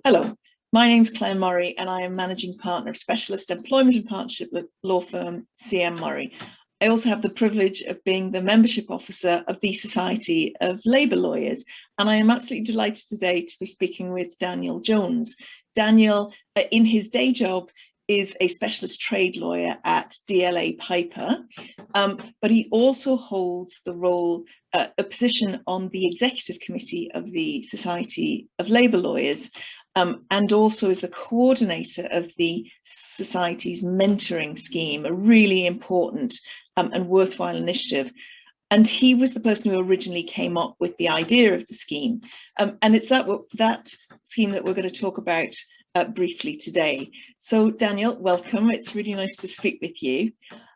Hello, my name's Claire Murray and I am Managing Partner of Specialist Employment and Partnership Law Firm CM Murray. I also have the privilege of being the Membership Officer of the Society of Labour Lawyers, and I am absolutely delighted today to be speaking with Daniel Jones. Daniel, in his day job, is a specialist trade lawyer at DLA Piper, but he also holds the role, a position on the executive committee of the Society of Labour Lawyers, and also is the coordinator of the Society's mentoring scheme, a really important and worthwhile initiative. And he was the person who originally came up with the idea of the scheme. And it's that scheme that we're going to talk about briefly today. So Daniel, welcome. It's really nice to speak with you.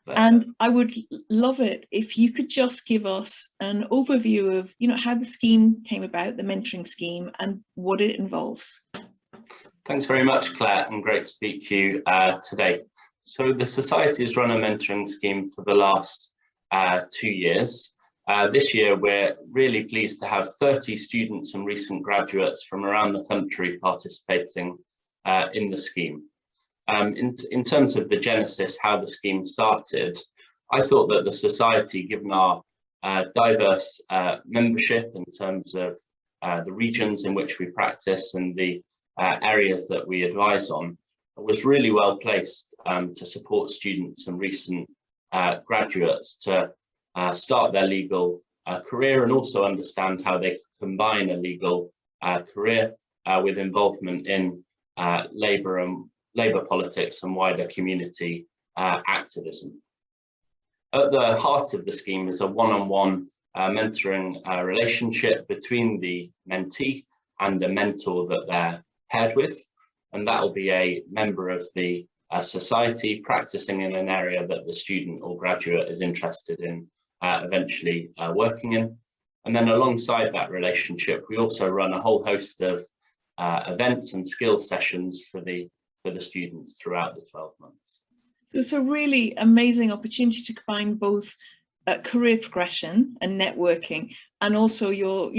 And I would love it if you could just give us an overview of, how the scheme came about, the mentoring scheme, and what it involves. Thanks very much, Claire, and great to speak to you today. So the Society has run a mentoring scheme for the last 2 years. This year, we're really pleased to have 30 students and recent graduates from around the country participating in the scheme. In terms of the genesis, how the scheme started, I thought that the Society, given our diverse membership in terms of the regions in which we practice and the areas that we advise on, was really well placed to support students and recent graduates to start their legal career and also understand how they could combine a legal career with involvement in labour politics and wider community activism. At the heart of the scheme is a one-on-one mentoring relationship between the mentee and a mentor that they're paired with, and that will be a member of the society practicing in an area that the student or graduate is interested in eventually working in. And then alongside that relationship, we also run a whole host of events and skill sessions for the students throughout the 12 months. So it's a really amazing opportunity to combine both career progression and networking, and also your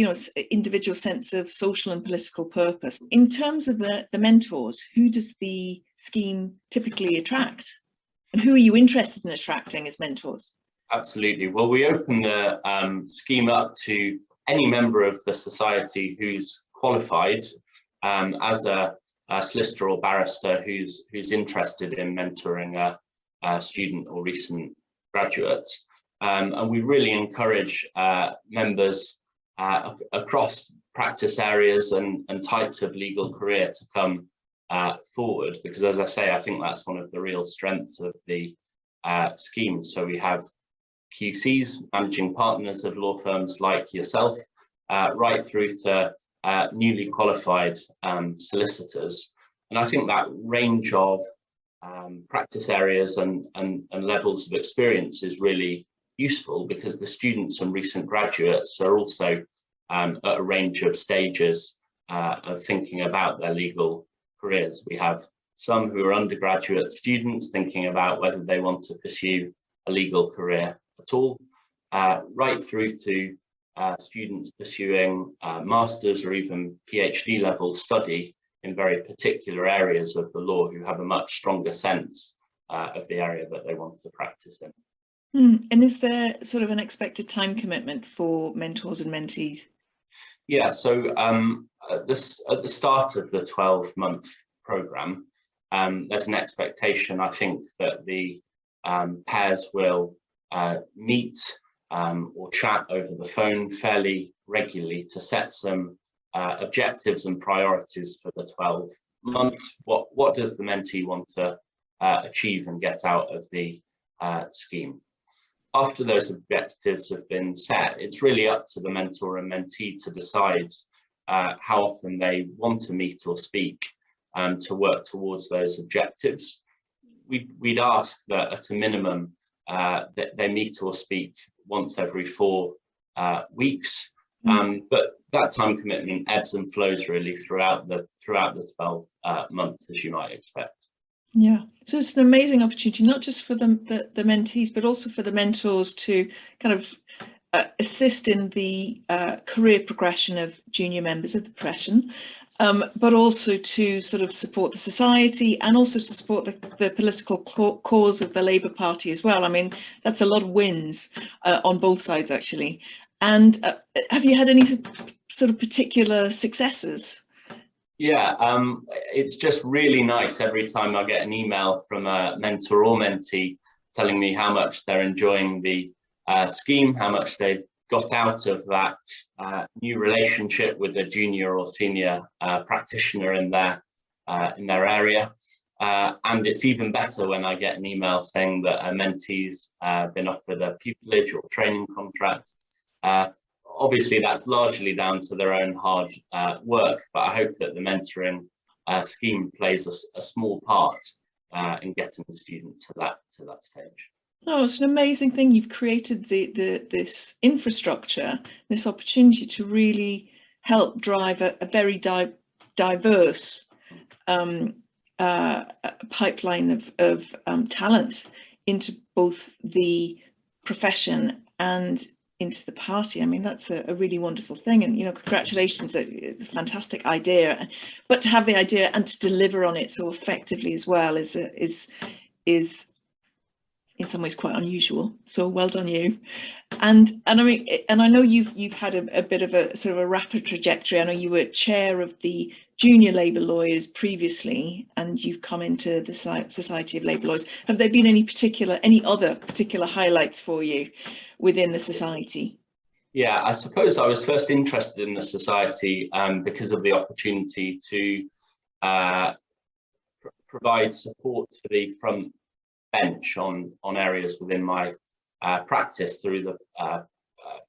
individual sense of social and political purpose. In terms of the mentors, who does the scheme typically attract, and who are you interested in attracting as mentors? Absolutely. Well, we open the scheme up to any member of the society who's qualified as a solicitor or barrister who's interested in mentoring a student or recent graduate. And we really encourage members across practice areas and types of legal career to come forward, because, as I say, I think that's one of the real strengths of the scheme. So we have QCs, managing partners of law firms like yourself, right through to newly qualified solicitors. And I think that range of practice areas and levels of experience is really useful, because the students and recent graduates are also at a range of stages of thinking about their legal careers. We have some who are undergraduate students thinking about whether they want to pursue a legal career at all, right through to students pursuing master's or even PhD level study in very particular areas of the law, who have a much stronger sense of the area that they want to practice in. And is there sort of an expected time commitment for mentors and mentees? Yeah, so at the start of the 12-month programme, there's an expectation, I think, that the pairs will meet or chat over the phone fairly regularly to set some objectives and priorities for the 12 months. What does the mentee want to achieve and get out of the scheme? After those objectives have been set, it's really up to the mentor and mentee to decide how often they want to meet or speak to work towards those objectives. We'd ask that at a minimum that they meet or speak once every 4 weeks, but that time commitment ebbs and flows really throughout the 12 months, as you might expect. Yeah, so it's an amazing opportunity, not just for the mentees, but also for the mentors to kind of assist in the career progression of junior members of the profession, but also to sort of support the society and also to support the political cause of the Labour Party as well. I mean, that's a lot of wins on both sides, actually. And have you had any sort of particular successes? Yeah, it's just really nice every time I get an email from a mentor or mentee telling me how much they're enjoying the scheme, how much they've got out of that new relationship with a junior or senior practitioner in their area. And it's even better when I get an email saying that a mentee's been offered a pupillage or training contract. Obviously, that's largely down to their own hard work, but I hope that the mentoring scheme plays a small part in getting the student to that stage. Oh, it's an amazing thing. You've created this infrastructure, this opportunity to really help drive a very diverse pipeline of talent into both the profession and into the party. I mean, that's a really wonderful thing, and congratulations. It's a fantastic idea, but to have the idea and to deliver on it so effectively as well is in some ways quite unusual. So well done you. And I mean, and I know you've had a bit of a sort of a rapid trajectory. I know you were chair of the Junior Labour Lawyers previously, and you've come into the Society of Labour Lawyers. Have there been any other particular highlights for you within the society? Yeah, I suppose I was first interested in the society because of the opportunity to provide support to the front bench on areas within my practice through the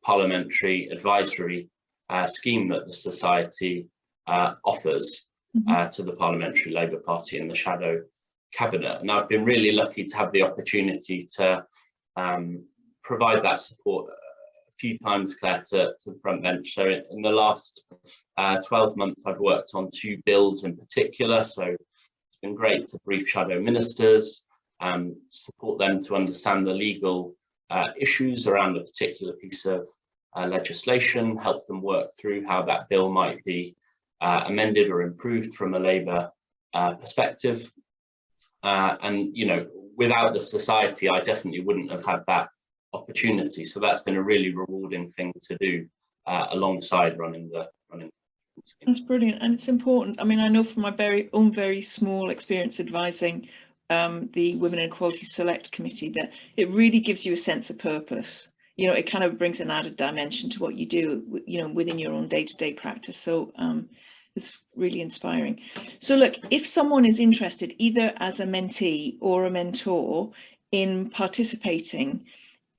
parliamentary advisory scheme that the society offers to the Parliamentary Labour Party and the shadow cabinet. And I've been really lucky to have the opportunity to provide that support a few times, Claire, to the front bench. So in the last 12 months, I've worked on 2 bills in particular. So it's been great to brief shadow ministers, support them to understand the legal issues around a particular piece of legislation, help them work through how that bill might be amended or improved from a Labour perspective. And without the society, I definitely wouldn't have had that opportunity. So that's been a really rewarding thing to do alongside running the scheme. That's brilliant, and it's important. I mean, I know from my very small experience advising the Women and Equality Select Committee that it really gives you a sense of purpose. It kind of brings an added dimension to what you do, within your own day-to-day practice. So it's really inspiring. So look, if someone is interested either as a mentee or a mentor in participating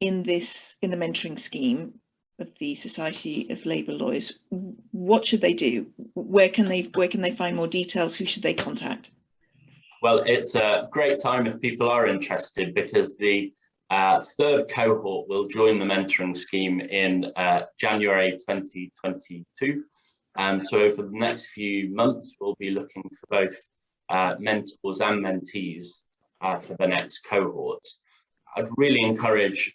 in the mentoring scheme of the Society of Labour Lawyers, what should they do? Where can they find more details? Who should they contact? Well, it's a great time if people are interested, because the 3rd cohort will join the mentoring scheme in January 2022. So over the next few months, we'll be looking for both mentors and mentees for the next cohort. I'd really encourage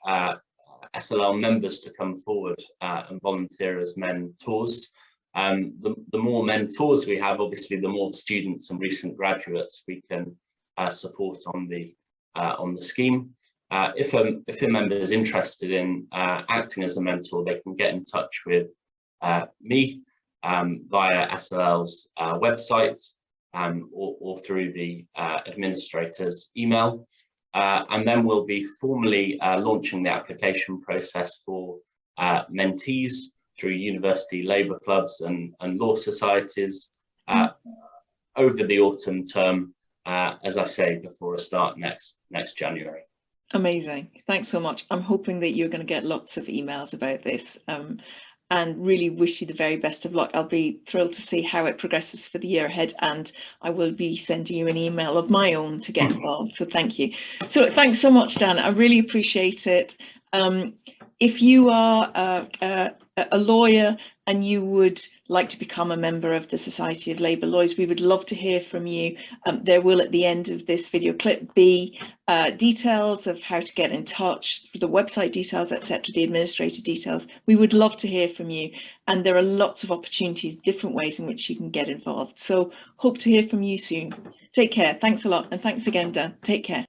SLL members to come forward and volunteer as mentors. The more mentors we have, obviously, the more students and recent graduates we can support on the scheme. If a member is interested in acting as a mentor, they can get in touch with me via SLL's website or through the administrator's email. And then we'll be formally launching the application process for mentees through university labour clubs and law societies over the autumn term, as I say, before a start next January. Amazing. Thanks so much. I'm hoping that you're going to get lots of emails about this, and really wish you the very best of luck. I'll be thrilled to see how it progresses for the year ahead, and I will be sending you an email of my own to get involved. So thank you. So thanks so much, Dan. I really appreciate it. If you are a lawyer and you would like to become a member of the Society of Labour Lawyers, we would love to hear from you. There will, at the end of this video clip, be details of how to get in touch, the website details, etc., the administrator details. We would love to hear from you, and there are lots of opportunities, different ways in which you can get involved. So hope to hear from you soon. Take care. Thanks a lot, and thanks again, Dan. Take care.